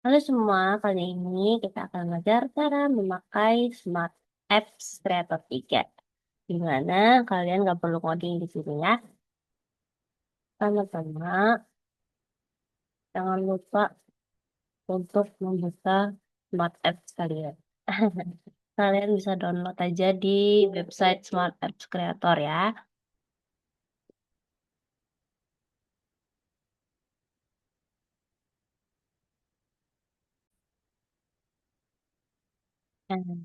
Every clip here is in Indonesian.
Halo semua, kali ini kita akan belajar cara memakai Smart Apps Creator 3. Di mana kalian nggak perlu coding di sini ya. Pertama-tama, jangan lupa untuk membuka Smart Apps kalian. Kalian bisa download aja di website Smart Apps Creator ya. Nah,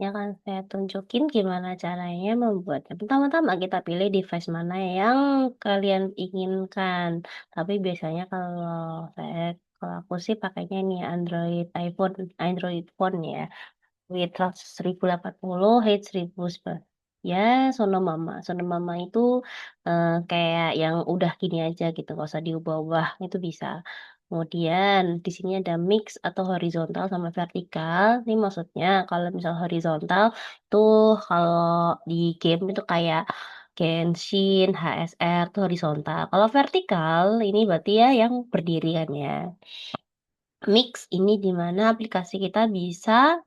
ya kan saya tunjukin gimana caranya membuatnya. Pertama-tama kita pilih device mana yang kalian inginkan. Tapi biasanya kalau aku sih pakainya nih Android phone ya. With 1080, height 1000. Ya, Sono Mama itu kayak yang udah gini aja gitu, nggak usah diubah-ubah, itu bisa. Kemudian di sini ada mix atau horizontal sama vertikal. Ini maksudnya kalau misal horizontal itu kalau di game itu kayak Genshin, HSR itu horizontal. Kalau vertikal ini berarti ya yang berdiri kan ya. Mix ini di mana aplikasi kita bisa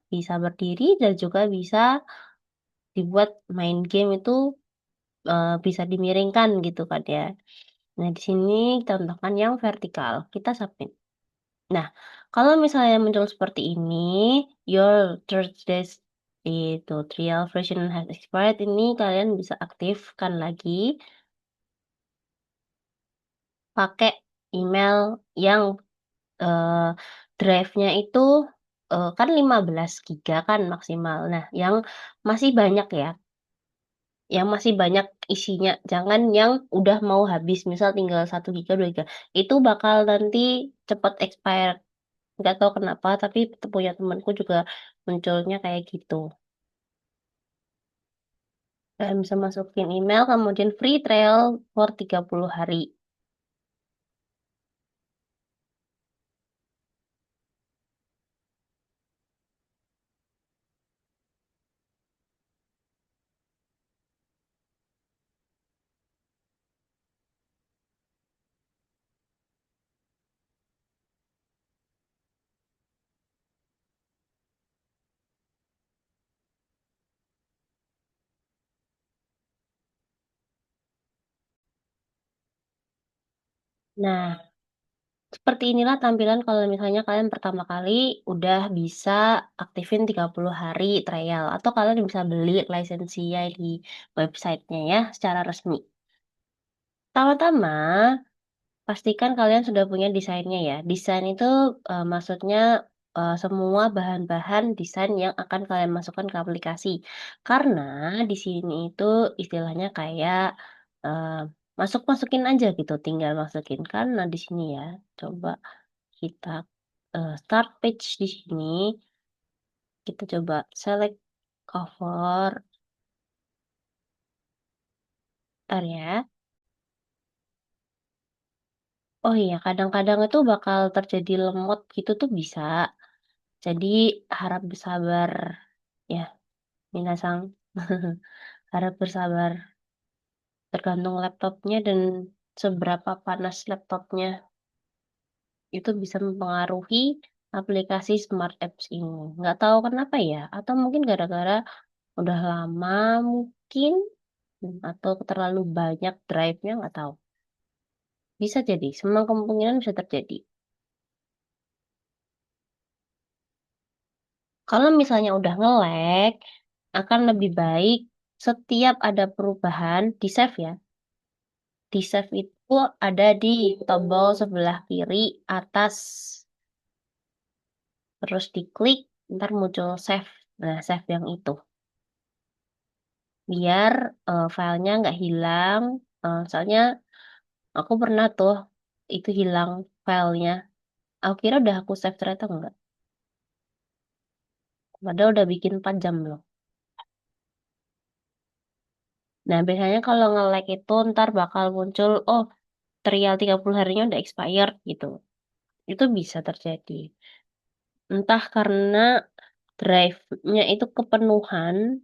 berdiri dan juga bisa dibuat main game itu, bisa dimiringkan gitu kan ya. Nah di sini contohkan yang vertikal, kita submit. Nah, kalau misalnya muncul seperti ini, your third days itu trial version has expired, ini kalian bisa aktifkan lagi pakai email yang, eee, drive-nya itu, kan 15 giga kan maksimal. Nah, yang masih banyak ya, yang masih banyak isinya, jangan yang udah mau habis, misal tinggal 1 giga, 2 giga, itu bakal nanti cepet expired. Nggak tahu kenapa, tapi punya temenku juga munculnya kayak gitu. Kalian bisa masukin email, kemudian free trial for 30 hari. Nah, seperti inilah tampilan kalau misalnya kalian pertama kali udah bisa aktifin 30 hari trial, atau kalian bisa beli lisensinya di websitenya ya, secara resmi. Pertama-tama, pastikan kalian sudah punya desainnya ya. Desain itu, maksudnya, semua bahan-bahan desain yang akan kalian masukkan ke aplikasi. Karena di sini itu istilahnya kayak, eee, masukin aja gitu, tinggal masukin. Karena di sini ya, coba kita, start page di sini, kita coba select cover, entar ya. Oh iya, kadang-kadang itu bakal terjadi lemot gitu tuh bisa. Jadi harap bersabar ya, minasang. Harap bersabar, tergantung laptopnya dan seberapa panas laptopnya, itu bisa mempengaruhi aplikasi Smart Apps ini. Nggak tahu kenapa ya, atau mungkin gara-gara udah lama mungkin, atau terlalu banyak drive-nya, nggak tahu. Bisa jadi, semua kemungkinan bisa terjadi. Kalau misalnya udah nge-lag, akan lebih baik setiap ada perubahan di-save ya. Di-save itu ada di tombol sebelah kiri atas, terus diklik, ntar muncul save. Nah, save yang itu. Biar filenya nggak hilang. Soalnya aku pernah tuh, itu hilang filenya. Aku kira udah aku save, ternyata enggak. Padahal udah bikin 4 jam loh. Nah, biasanya kalau nge-lag itu ntar bakal muncul, oh, trial 30 harinya udah expired gitu. Itu bisa terjadi. Entah karena drive-nya itu kepenuhan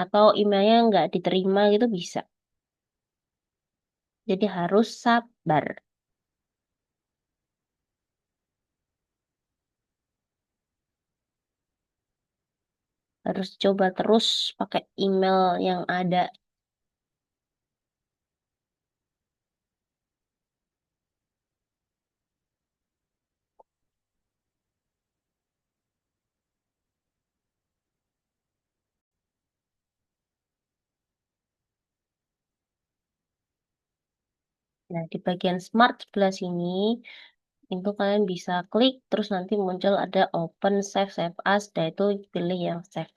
atau emailnya nggak diterima gitu bisa. Jadi harus sabar. Harus coba terus pakai email yang ada. Nah, di bagian smart sebelah sini, itu kalian bisa klik, terus nanti muncul ada open save save as, dan itu pilih yang save.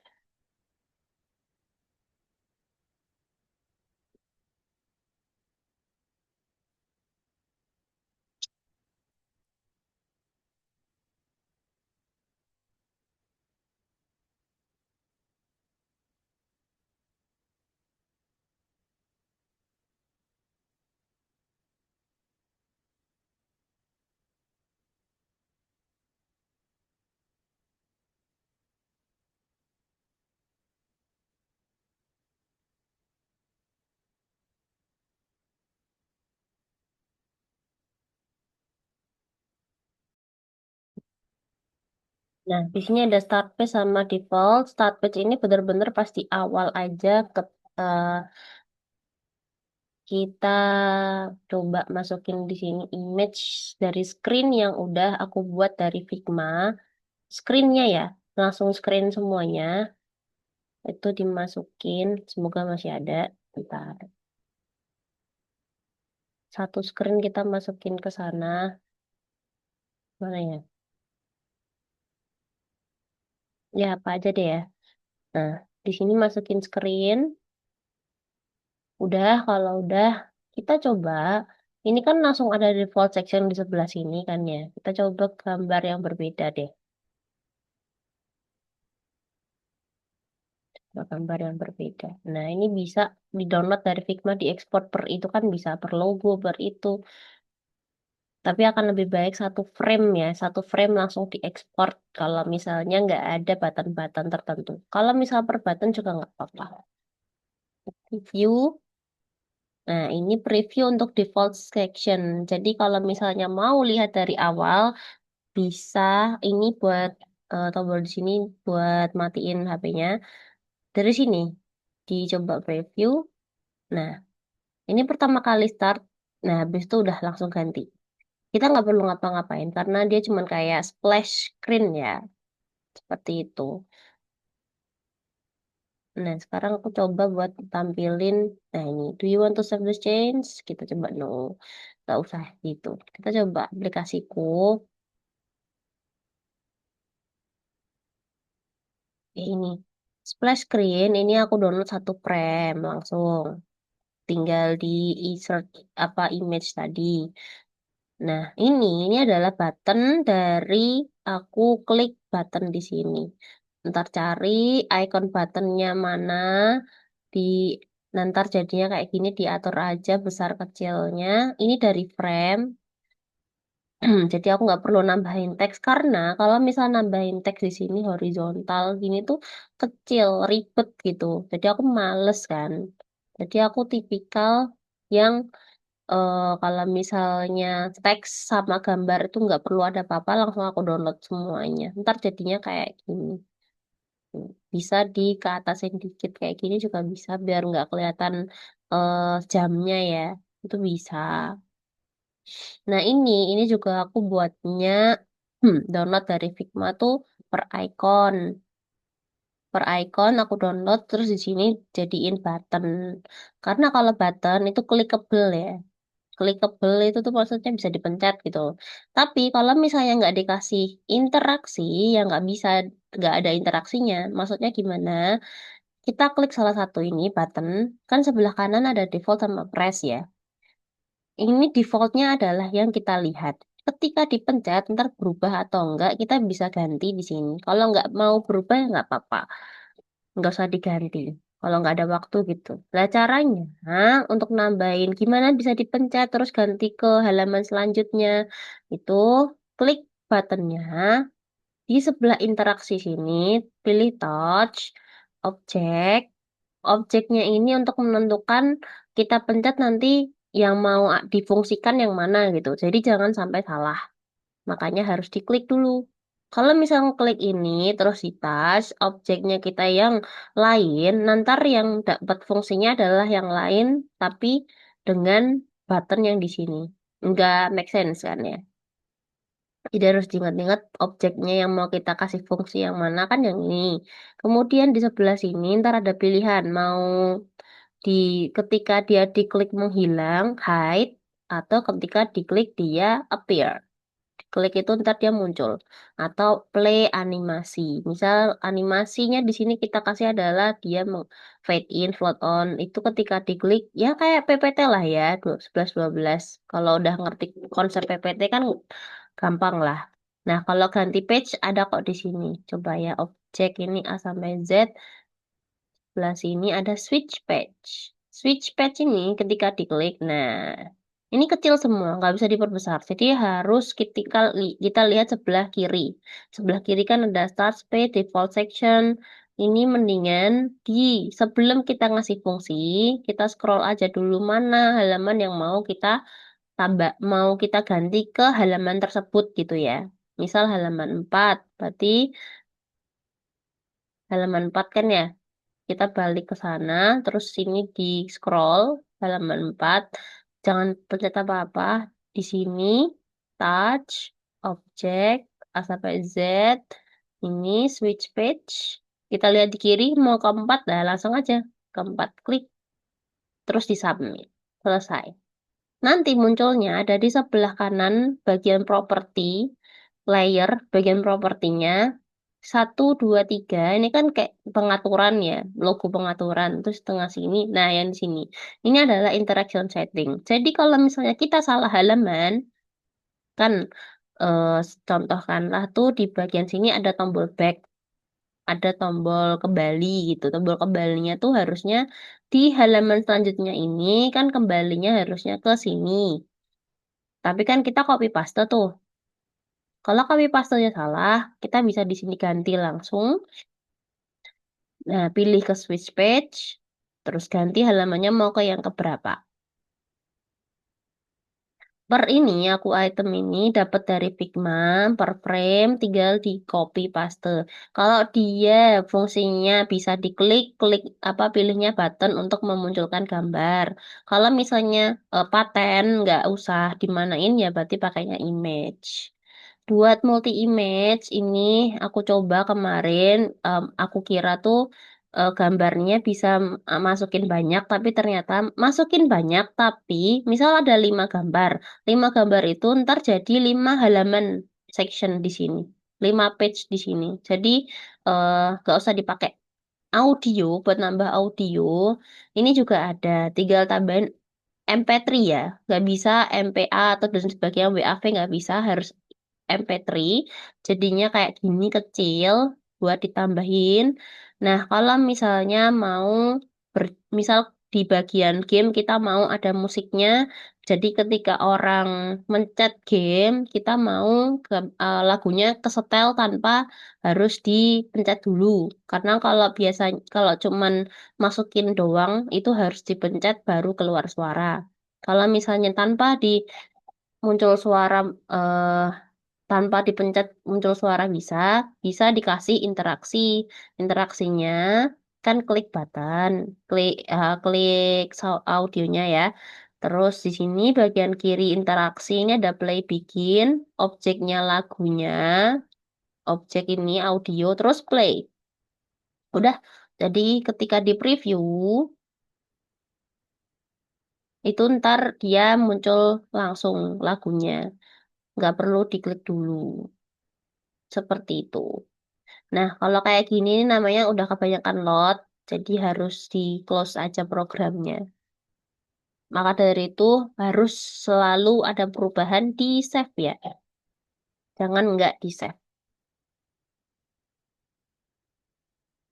Nah, di sini ada start page sama default. Start page ini benar-benar pas di awal aja eh, kita coba masukin di sini image dari screen yang udah aku buat dari Figma. Screennya ya, langsung screen semuanya. Itu dimasukin, semoga masih ada. Bentar. Satu screen kita masukin ke sana. Mana ya? Ya, apa aja deh ya. Nah, di sini masukin screen. Udah, kalau udah, kita coba. Ini kan langsung ada default section di sebelah sini kan ya. Kita coba gambar yang berbeda deh. Coba gambar yang berbeda. Nah, ini bisa di-download dari Figma, diekspor per itu kan bisa, per logo, per itu. Tapi akan lebih baik satu frame ya. Satu frame langsung diekspor kalau misalnya nggak ada button-button tertentu. Kalau misal per button juga nggak apa-apa. Review. Nah, ini preview untuk default section. Jadi kalau misalnya mau lihat dari awal, bisa ini buat tombol di sini buat matiin HP-nya. Dari sini, dicoba preview. Nah, ini pertama kali start. Nah, habis itu udah langsung ganti. Kita nggak perlu ngapa-ngapain karena dia cuma kayak splash screen ya. Seperti itu. Nah, sekarang aku coba buat tampilin. Nah, ini. Do you want to save the change? Kita coba no. Nggak usah gitu. Kita coba aplikasiku. Ini. Splash screen. Ini aku download satu frame langsung. Tinggal di insert apa image tadi. Nah, ini adalah button dari aku klik button di sini. Ntar cari icon buttonnya mana, di ntar jadinya kayak gini diatur aja besar kecilnya. Ini dari frame, jadi aku nggak perlu nambahin teks karena kalau misal nambahin teks di sini horizontal gini tuh kecil, ribet gitu. Jadi aku males kan. Jadi aku tipikal yang kalau misalnya teks sama gambar itu nggak perlu ada apa-apa, langsung aku download semuanya. Ntar jadinya kayak gini. Bisa di ke atasin dikit kayak gini juga bisa biar nggak kelihatan jamnya ya. Itu bisa. Nah ini juga aku buatnya download dari Figma tuh per icon. Per icon aku download terus di sini jadiin button. Karena kalau button itu clickable ya. Clickable itu tuh maksudnya bisa dipencet gitu. Tapi kalau misalnya nggak dikasih interaksi, ya nggak bisa, nggak ada interaksinya. Maksudnya gimana? Kita klik salah satu ini button, kan sebelah kanan ada default sama press ya. Ini defaultnya adalah yang kita lihat. Ketika dipencet, ntar berubah atau enggak, kita bisa ganti di sini. Kalau nggak mau berubah, ya nggak apa-apa. Nggak usah diganti. Kalau nggak ada waktu gitu. Nah, caranya untuk nambahin gimana bisa dipencet terus ganti ke halaman selanjutnya. Itu klik buttonnya di sebelah interaksi sini, pilih touch, objek. Objeknya ini untuk menentukan kita pencet nanti yang mau difungsikan yang mana gitu. Jadi jangan sampai salah. Makanya harus diklik dulu. Kalau misalnya klik ini, terus di touch, objeknya kita yang lain, nanti yang dapat fungsinya adalah yang lain, tapi dengan button yang di sini. Nggak make sense kan ya? Jadi harus diingat-ingat objeknya yang mau kita kasih fungsi yang mana kan yang ini. Kemudian di sebelah sini ntar ada pilihan mau di ketika dia diklik menghilang, hide, atau ketika diklik dia appear. Klik itu ntar dia muncul. Atau play animasi. Misal animasinya di sini kita kasih adalah dia fade in, float on. Itu ketika diklik ya kayak PPT lah ya, 11 12. Kalau udah ngerti konsep PPT kan gampang lah. Nah, kalau ganti page ada kok di sini. Coba ya objek ini A sampai Z. Sebelah sini ada switch page. Switch page ini ketika diklik, nah ini kecil semua, nggak bisa diperbesar. Jadi harus kita lihat sebelah kiri. Sebelah kiri kan ada start page, default section. Ini mendingan sebelum kita ngasih fungsi, kita scroll aja dulu mana halaman yang mau kita mau kita ganti ke halaman tersebut gitu ya. Misal halaman 4, berarti halaman 4 kan ya. Kita balik ke sana, terus sini di scroll halaman 4. Jangan pencet apa-apa. Di sini touch, objek, A sampai Z. Ini switch page. Kita lihat di kiri mau ke 4, dah langsung aja ke 4 klik terus di submit. Selesai. Nanti munculnya ada di sebelah kanan bagian properti, layer, bagian propertinya, 1 2 3 ini kan kayak pengaturan ya, logo pengaturan, terus tengah sini, nah yang di sini. Ini adalah interaction setting. Jadi kalau misalnya kita salah halaman, kan eh, contohkanlah tuh di bagian sini ada tombol back, ada tombol kembali gitu. Tombol kembalinya tuh harusnya di halaman selanjutnya ini kan kembalinya harusnya ke sini. Tapi kan kita copy paste tuh. Kalau copy pastenya salah, kita bisa di sini ganti langsung. Nah, pilih ke switch page, terus ganti halamannya mau ke yang keberapa. Per ini, aku item ini dapat dari Figma, per frame, tinggal di copy paste. Kalau dia fungsinya bisa diklik, klik apa pilihnya button untuk memunculkan gambar. Kalau misalnya paten, nggak usah dimanain ya, berarti pakainya image. Buat multi image ini aku coba kemarin, aku kira tuh gambarnya bisa masukin banyak, tapi ternyata masukin banyak, tapi misal ada 5 gambar, 5 gambar itu ntar jadi 5 halaman section di sini, 5 page di sini. Jadi gak usah dipakai audio buat nambah audio. Ini juga ada, tinggal tambahin MP3 ya, nggak bisa MPA atau dan sebagainya WAV nggak bisa, harus MP3 jadinya kayak gini kecil buat ditambahin. Nah, kalau misalnya mau misal di bagian game kita mau ada musiknya, jadi ketika orang mencet game, kita mau lagunya kesetel tanpa harus dipencet dulu. Karena kalau cuman masukin doang itu harus dipencet baru keluar suara. Kalau misalnya tanpa di muncul suara eh, tanpa dipencet muncul suara bisa, bisa dikasih interaksi. Interaksinya kan klik button, klik audionya ya. Terus di sini bagian kiri interaksi ini ada play bikin, objeknya lagunya, objek ini audio, terus play. Udah, jadi ketika di preview, itu ntar dia muncul langsung lagunya. Nggak perlu diklik dulu. Seperti itu. Nah, kalau kayak gini ini namanya udah kebanyakan load, jadi harus di close aja programnya. Maka dari itu harus selalu ada perubahan di save ya. Jangan nggak di save.